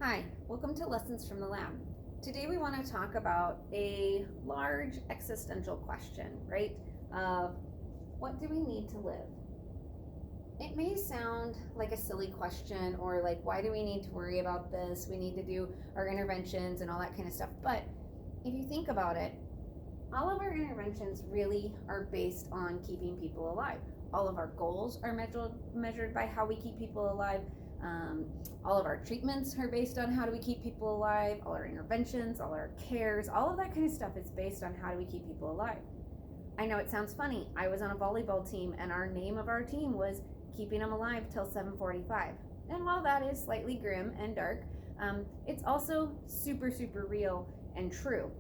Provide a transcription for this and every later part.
Hi, welcome to Lessons from the Lab. Today we want to talk about a large existential question, right? Of what do we need to live? It may sound like a silly question or like, why do we need to worry about this? We need to do our interventions and all that kind of stuff. But if you think about it, all of our interventions really are based on keeping people alive. All of our goals are measured by how we keep people alive. All of our treatments are based on how do we keep people alive. All our interventions, all our cares, all of that kind of stuff is based on how do we keep people alive. I know it sounds funny. I was on a volleyball team, and our name of our team was keeping them alive till 7:45. And while that is slightly grim and dark, it's also super, super real and true.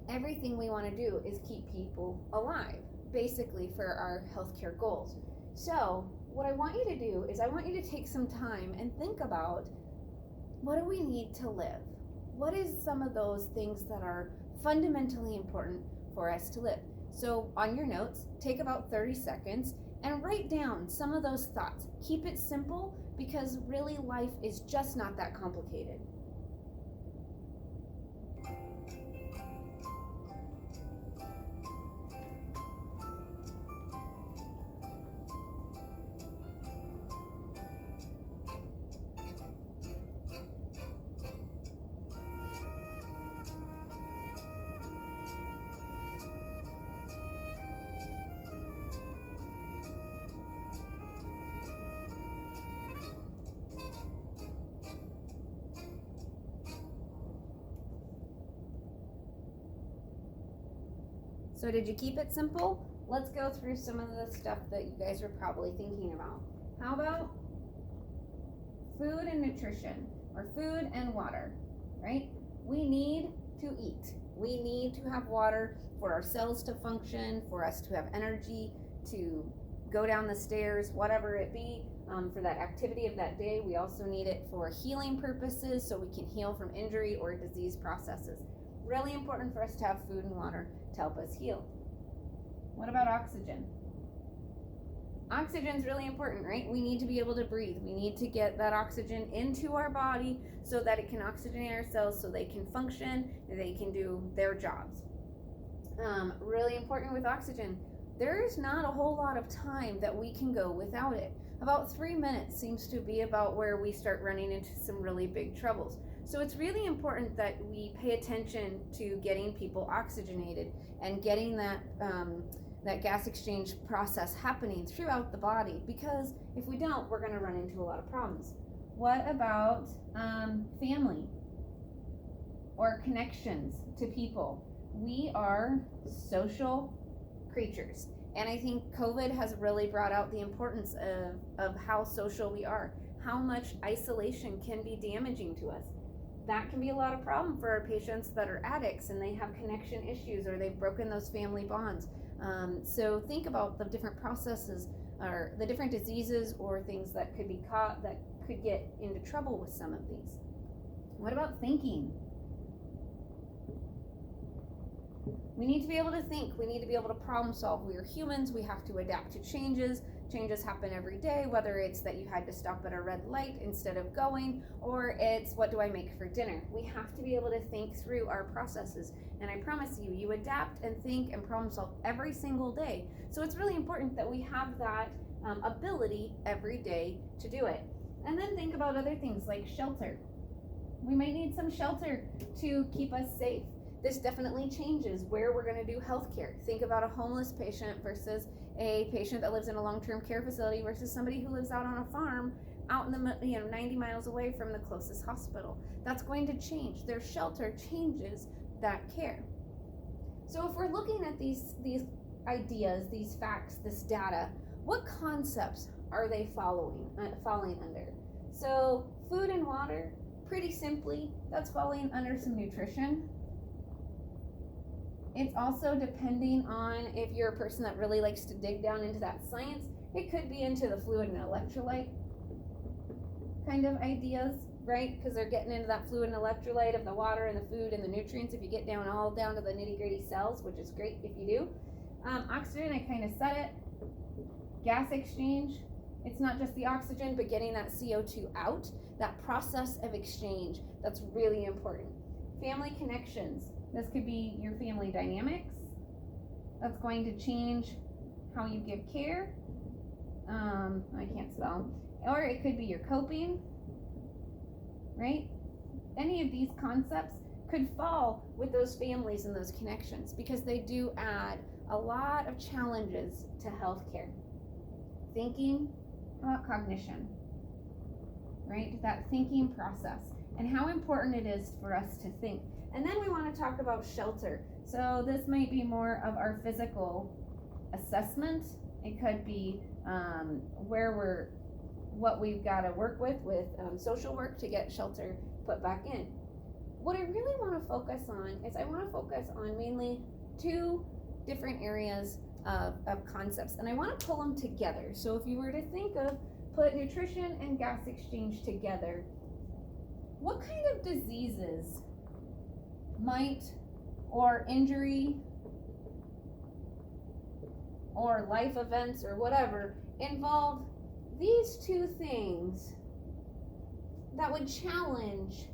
Everything we want to do is keep people alive, basically, for our healthcare goals. So what I want you to do is I want you to take some time and think about, what do we need to live? What is some of those things that are fundamentally important for us to live? So on your notes, take about 30 seconds and write down some of those thoughts. Keep it simple, because really life is just not that complicated. So did you keep it simple? Let's go through some of the stuff that you guys are probably thinking about. How about food and nutrition, or food and water, right? We need to eat. We need to have water for our cells to function, for us to have energy to go down the stairs, whatever it be, for that activity of that day. We also need it for healing purposes, so we can heal from injury or disease processes. Really important for us to have food and water to help us heal. What about oxygen? Oxygen is really important, right? We need to be able to breathe. We need to get that oxygen into our body so that it can oxygenate our cells, so they can function, they can do their jobs. Really important with oxygen. There is not a whole lot of time that we can go without it. About 3 minutes seems to be about where we start running into some really big troubles. So it's really important that we pay attention to getting people oxygenated and getting that gas exchange process happening throughout the body, because if we don't, we're going to run into a lot of problems. What about family or connections to people? We are social creatures, and I think COVID has really brought out the importance of how social we are, how much isolation can be damaging to us. That can be a lot of problem for our patients that are addicts and they have connection issues, or they've broken those family bonds. So think about the different processes or the different diseases or things that could be caught that could get into trouble with some of these. What about thinking? We need to be able to think. We need to be able to problem solve. We are humans. We have to adapt to changes. Changes happen every day, whether it's that you had to stop at a red light instead of going, or it's what do I make for dinner. We have to be able to think through our processes, and I promise you, you adapt and think and problem solve every single day. So it's really important that we have that ability every day to do it. And then think about other things like shelter. We might need some shelter to keep us safe. This definitely changes where we're going to do healthcare. Think about a homeless patient versus a patient that lives in a long-term care facility versus somebody who lives out on a farm out in the 90 miles away from the closest hospital. That's going to change. Their shelter changes that care. So if we're looking at these ideas, these facts, this data, what concepts are they falling under? So food and water, pretty simply, that's falling under some nutrition. It's also depending on if you're a person that really likes to dig down into that science. It could be into the fluid and electrolyte kind of ideas, right? Because they're getting into that fluid and electrolyte of the water and the food and the nutrients if you get down to the nitty-gritty cells, which is great if you do. Oxygen, I kind of said it. Gas exchange, It's not just the oxygen, but getting that CO2 out, that process of exchange, that's really important. Family connections. This could be your family dynamics. That's going to change how you give care. I can't spell. Or it could be your coping, right? Any of these concepts could fall with those families and those connections because they do add a lot of challenges to healthcare. Thinking about cognition, right? That thinking process and how important it is for us to think. And then we want to talk about shelter. So this might be more of our physical assessment. It could be what we've got to work with social work to get shelter put back in. What I really want to focus on is I want to focus on mainly two different areas of concepts, and I want to pull them together. So if you were to put nutrition and gas exchange together, what kind of diseases or injury or life events or whatever involve these two things that would challenge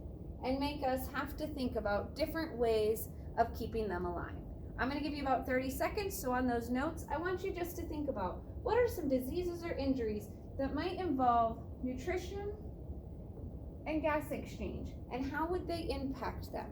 and make us have to think about different ways of keeping them alive? I'm going to give you about 30 seconds, so on those notes, I want you just to think about what are some diseases or injuries that might involve nutrition and gas exchange, and how would they impact them?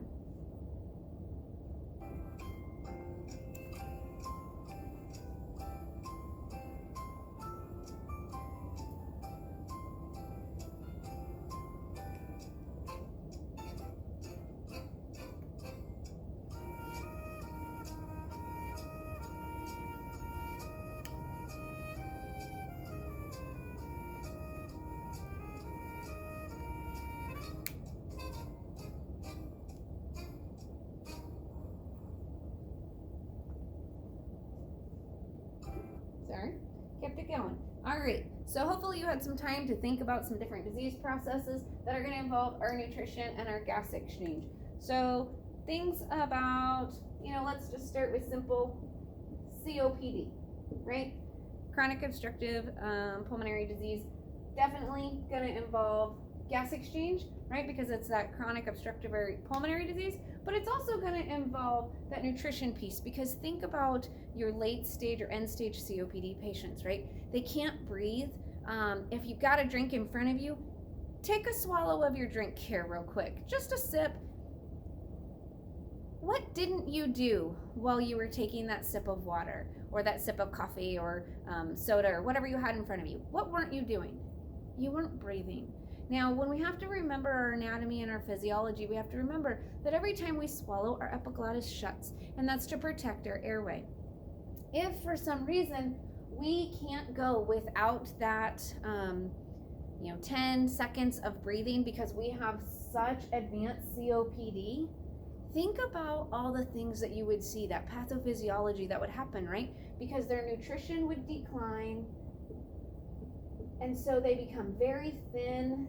Sorry, kept it going. All right, so hopefully you had some time to think about some different disease processes that are going to involve our nutrition and our gas exchange. So things about, let's just start with simple COPD, right? Chronic obstructive pulmonary disease, definitely going to involve gas exchange, right? Because it's that chronic obstructive pulmonary disease, but it's also going to involve that nutrition piece, because think about your late stage or end stage COPD patients, right? They can't breathe. If you've got a drink in front of you, take a swallow of your drink here real quick, just a sip. What didn't you do while you were taking that sip of water or that sip of coffee or soda or whatever you had in front of you? What weren't you doing? You weren't breathing. Now, when we have to remember our anatomy and our physiology, we have to remember that every time we swallow, our epiglottis shuts, and that's to protect our airway. If for some reason we can't go without that 10 seconds of breathing because we have such advanced COPD, think about all the things that you would see, that pathophysiology that would happen, right? Because their nutrition would decline, and so they become very thin.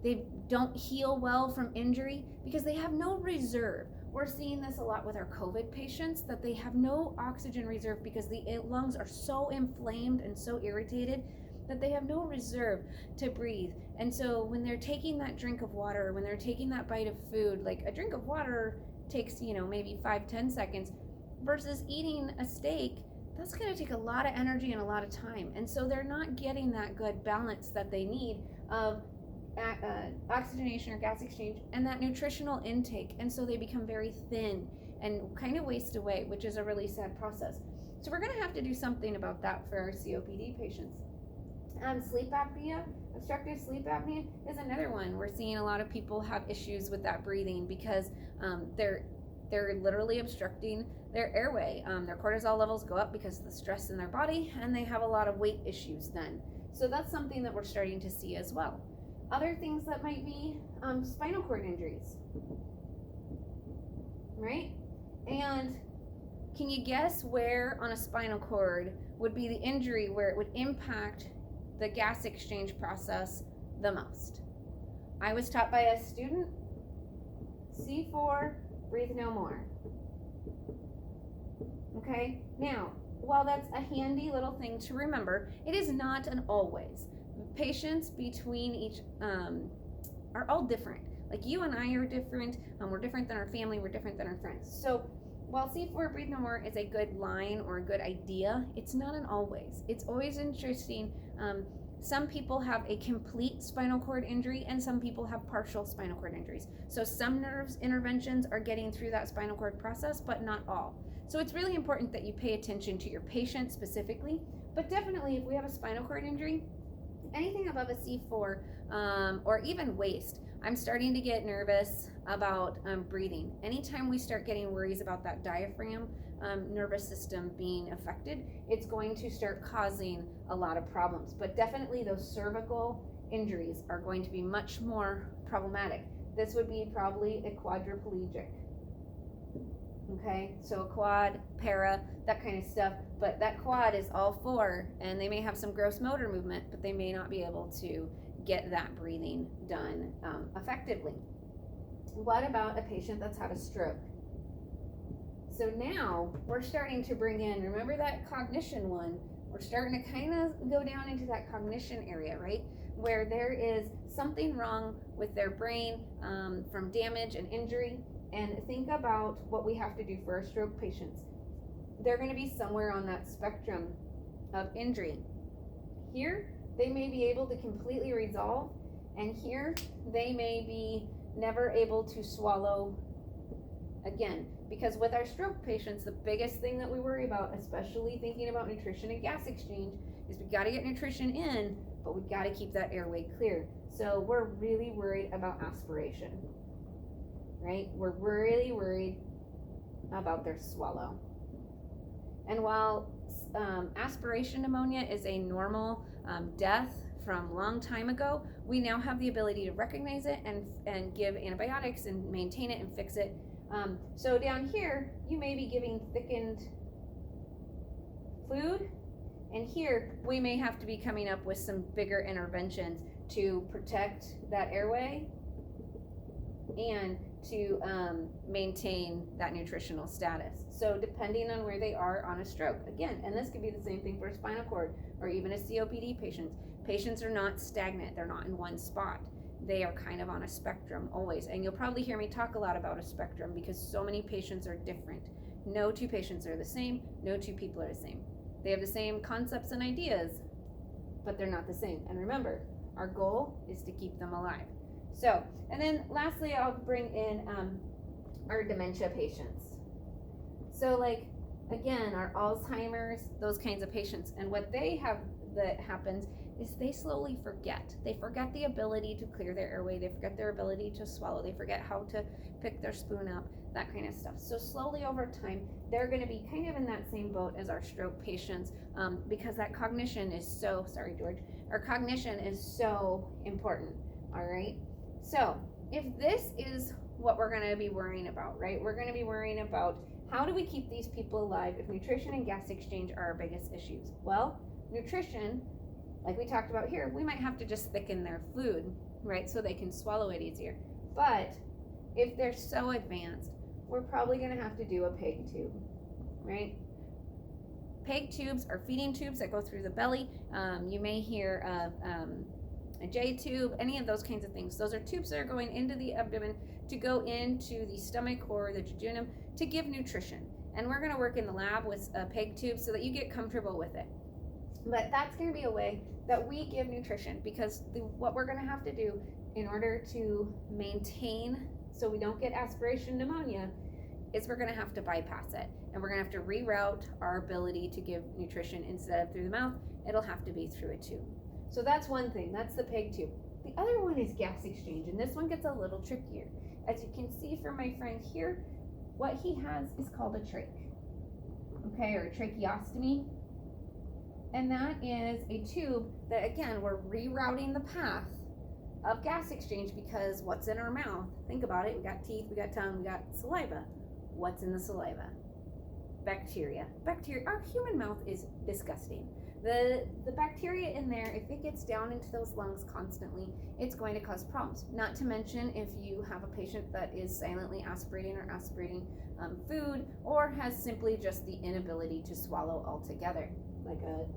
They don't heal well from injury because they have no reserve. We're seeing this a lot with our COVID patients, that they have no oxygen reserve because the lungs are so inflamed and so irritated that they have no reserve to breathe. And so when they're taking that drink of water, when they're taking that bite of food, like a drink of water takes, maybe 5-10 seconds, versus eating a steak, that's going to take a lot of energy and a lot of time. And so they're not getting that good balance that they need of oxygenation or gas exchange and that nutritional intake. And so they become very thin and kind of waste away, which is a really sad process. So we're going to have to do something about that for our COPD patients. Sleep apnea, obstructive sleep apnea is another one. We're seeing a lot of people have issues with that breathing because they're literally obstructing their airway. Their cortisol levels go up because of the stress in their body, and they have a lot of weight issues then. So that's something that we're starting to see as well. Other things that might be spinal cord injuries, right? And can you guess where on a spinal cord would be the injury where it would impact the gas exchange process the most? I was taught by a student, C4, breathe no more. Okay, now while that's a handy little thing to remember, it is not an always. Patients between each are all different. Like you and I are different. We're different than our family. We're different than our friends. So while C4 Breathe No More is a good line or a good idea, it's not an always. It's always interesting. Some people have a complete spinal cord injury and some people have partial spinal cord injuries. So some nerves interventions are getting through that spinal cord process, but not all. So it's really important that you pay attention to your patient specifically, but definitely if we have a spinal cord injury, anything above a C4 or even waist, I'm starting to get nervous about breathing. Anytime we start getting worries about that diaphragm nervous system being affected, it's going to start causing a lot of problems. But definitely those cervical injuries are going to be much more problematic. This would be probably a quadriplegic. Okay, so a quad, para, that kind of stuff. But that quad is all four, and they may have some gross motor movement, but they may not be able to get that breathing done effectively. What about a patient that's had a stroke? So now we're starting to bring in, remember that cognition one? We're starting to kind of go down into that cognition area, right? Where there is something wrong with their brain from damage and injury. And think about what we have to do for our stroke patients. They're going to be somewhere on that spectrum of injury. Here, they may be able to completely resolve, and here, they may be never able to swallow again. Because with our stroke patients, the biggest thing that we worry about, especially thinking about nutrition and gas exchange, is we got to get nutrition in, but we got to keep that airway clear. So we're really worried about aspiration, right? We're really worried about their swallow. And while aspiration pneumonia is a normal death from a long time ago, we now have the ability to recognize it and give antibiotics and maintain it and fix it. So down here, you may be giving thickened food, and here we may have to be coming up with some bigger interventions to protect that airway and to maintain that nutritional status. So depending on where they are on a stroke, again, and this could be the same thing for a spinal cord or even a COPD patient. Patients are not stagnant, they're not in one spot. They are kind of on a spectrum always. And you'll probably hear me talk a lot about a spectrum because so many patients are different. No two patients are the same, no two people are the same. They have the same concepts and ideas, but they're not the same. And remember, our goal is to keep them alive. So, and then lastly, I'll bring in our dementia patients. So like, again, our Alzheimer's, those kinds of patients. And what they have that happens is they slowly forget. They forget the ability to clear their airway. They forget their ability to swallow. They forget how to pick their spoon up, that kind of stuff. So slowly over time, they're going to be kind of in that same boat as our stroke patients because that cognition is so, sorry, George, our cognition is so important, all right? So if this is what we're going to be worrying about, right? We're going to be worrying about how do we keep these people alive if nutrition and gas exchange are our biggest issues? Well, nutrition, like we talked about here, we might have to just thicken their food, right, so they can swallow it easier. But if they're so advanced, we're probably going to have to do a PEG tube, right? PEG tubes are feeding tubes that go through the belly. You may hear of a J tube, any of those kinds of things. Those are tubes that are going into the abdomen to go into the stomach or the jejunum to give nutrition. And we're going to work in the lab with a PEG tube so that you get comfortable with it. But that's going to be a way that we give nutrition because what we're going to have to do in order to maintain so we don't get aspiration pneumonia is we're going to have to bypass it. And we're going to have to reroute our ability to give nutrition instead of through the mouth. It'll have to be through a tube. So that's one thing. That's the PEG tube. The other one is gas exchange, and this one gets a little trickier. As you can see from my friend here, what he has is called a trach, okay, or a tracheostomy. And that is a tube that, again, we're rerouting the path of gas exchange because what's in our mouth? Think about it. We got teeth, we got tongue, we got saliva. What's in the saliva? Bacteria. Bacteria. Our human mouth is disgusting. The bacteria in there, if it gets down into those lungs constantly, it's going to cause problems. Not to mention if you have a patient that is silently aspirating or aspirating food, or has simply just the inability to swallow altogether,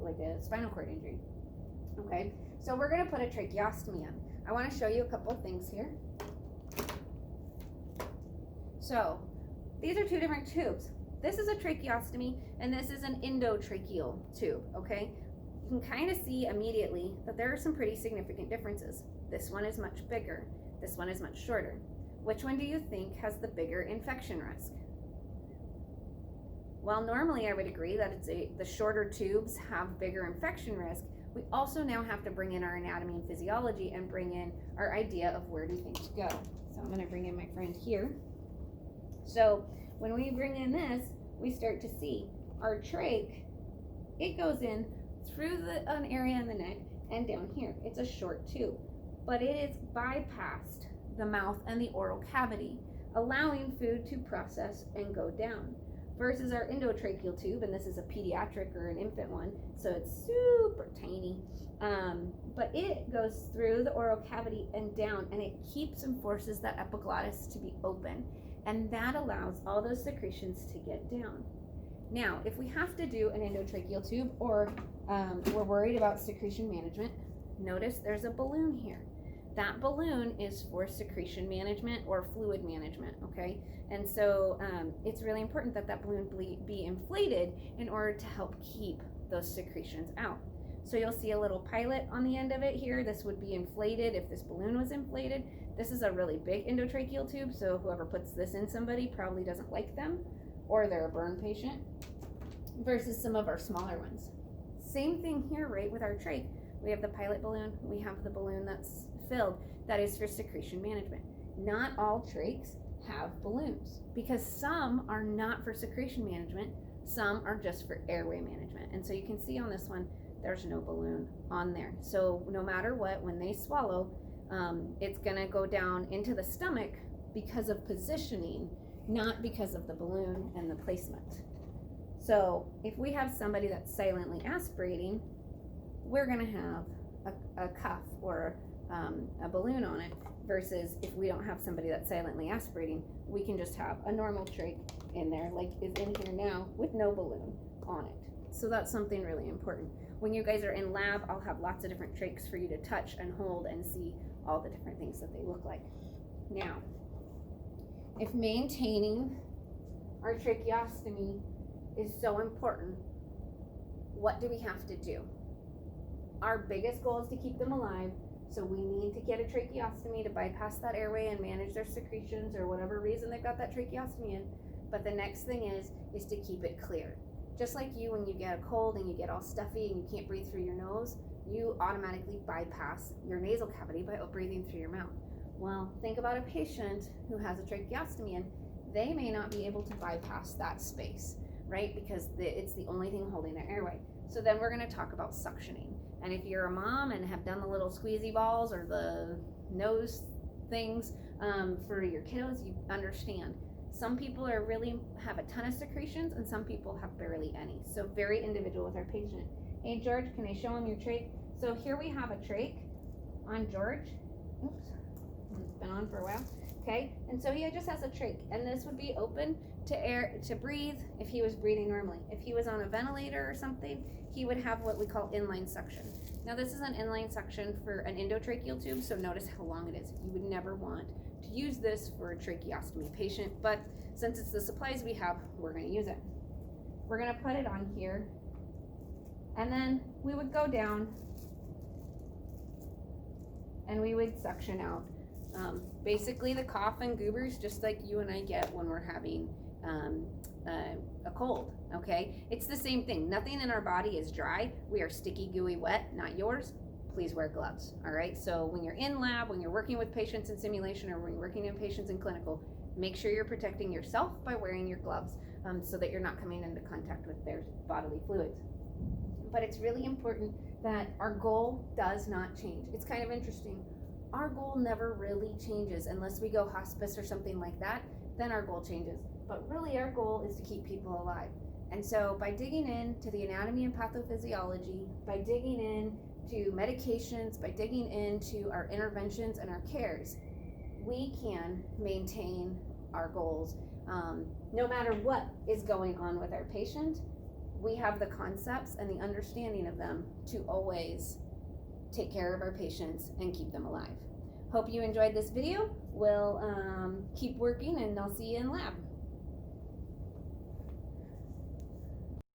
like a spinal cord injury. Okay, so we're going to put a tracheostomy in. I want to show you a couple of things here. So these are two different tubes. This is a tracheostomy and this is an endotracheal tube, okay? You can kind of see immediately that there are some pretty significant differences. This one is much bigger. This one is much shorter. Which one do you think has the bigger infection risk? While normally I would agree that the shorter tubes have bigger infection risk, we also now have to bring in our anatomy and physiology and bring in our idea of where do things go. So I'm going to bring in my friend here. So when we bring in this, we start to see our trach, it goes in through an area in the neck and down here. It's a short tube, but it is bypassed the mouth and the oral cavity, allowing food to process and go down. Versus our endotracheal tube, and this is a pediatric or an infant one, so it's super tiny, but it goes through the oral cavity and down, and it keeps and forces that epiglottis to be open, and that allows all those secretions to get down. Now, if we have to do an endotracheal tube, or we're worried about secretion management, notice there's a balloon here. That balloon is for secretion management or fluid management, okay? And so it's really important that that balloon be inflated in order to help keep those secretions out. So you'll see a little pilot on the end of it here. This would be inflated if this balloon was inflated. This is a really big endotracheal tube, so whoever puts this in somebody probably doesn't like them, or they're a burn patient, versus some of our smaller ones. Same thing here, right, with our trach. We have the pilot balloon, we have the balloon that's filled, that is for secretion management. Not all trachs have balloons, because some are not for secretion management, some are just for airway management. And so you can see on this one, there's no balloon on there. So no matter what, when they swallow, it's gonna go down into the stomach because of positioning, not because of the balloon and the placement. So if we have somebody that's silently aspirating, we're gonna have a cuff or a balloon on it, versus if we don't have somebody that's silently aspirating, we can just have a normal trach in there, like is in here now, with no balloon on it. So that's something really important. When you guys are in lab, I'll have lots of different trachs for you to touch and hold and see all the different things that they look like. Now, if maintaining our tracheostomy is so important, what do we have to do? Our biggest goal is to keep them alive, so we need to get a tracheostomy to bypass that airway and manage their secretions or whatever reason they've got that tracheostomy in. But the next thing is to keep it clear. Just like you, when you get a cold and you get all stuffy and you can't breathe through your nose, you automatically bypass your nasal cavity by breathing through your mouth. Well, think about a patient who has a tracheostomy and they may not be able to bypass that space, right? Because it's the only thing holding their airway. So then we're going to talk about suctioning. And if you're a mom and have done the little squeezy balls or the nose things for your kiddos, you understand. Some people have a ton of secretions and some people have barely any. So very individual with our patient. Hey George, can I show him your trach? So here we have a trach on George. Oops, it's been on for a while. Okay, and so he just has a trach, and this would be open to breathe if he was breathing normally. If he was on a ventilator or something, he would have what we call inline suction. Now this is an inline suction for an endotracheal tube, so notice how long it is. You would never want to use this for a tracheostomy patient, but since it's the supplies we have, we're going to use it. We're going to put it on here, and then we would go down and we would suction out basically the cough and goobers, just like you and I get when we're having a cold. Okay, it's the same thing. Nothing in our body is dry. We are sticky, gooey, wet. Not yours. Please wear gloves. All right, so when you're in lab, when you're working with patients in simulation, or when you're working in patients in clinical, make sure you're protecting yourself by wearing your gloves so that you're not coming into contact with their bodily fluids. But it's really important that our goal does not change. It's kind of interesting. Our goal never really changes unless we go hospice or something like that. Then our goal changes. But really our goal is to keep people alive. And so by digging into the anatomy and pathophysiology, by digging into medications, by digging into our interventions and our cares, we can maintain our goals. No matter what is going on with our patient, we have the concepts and the understanding of them to always take care of our patients and keep them alive. Hope you enjoyed this video. We'll keep working, and I'll see you in lab.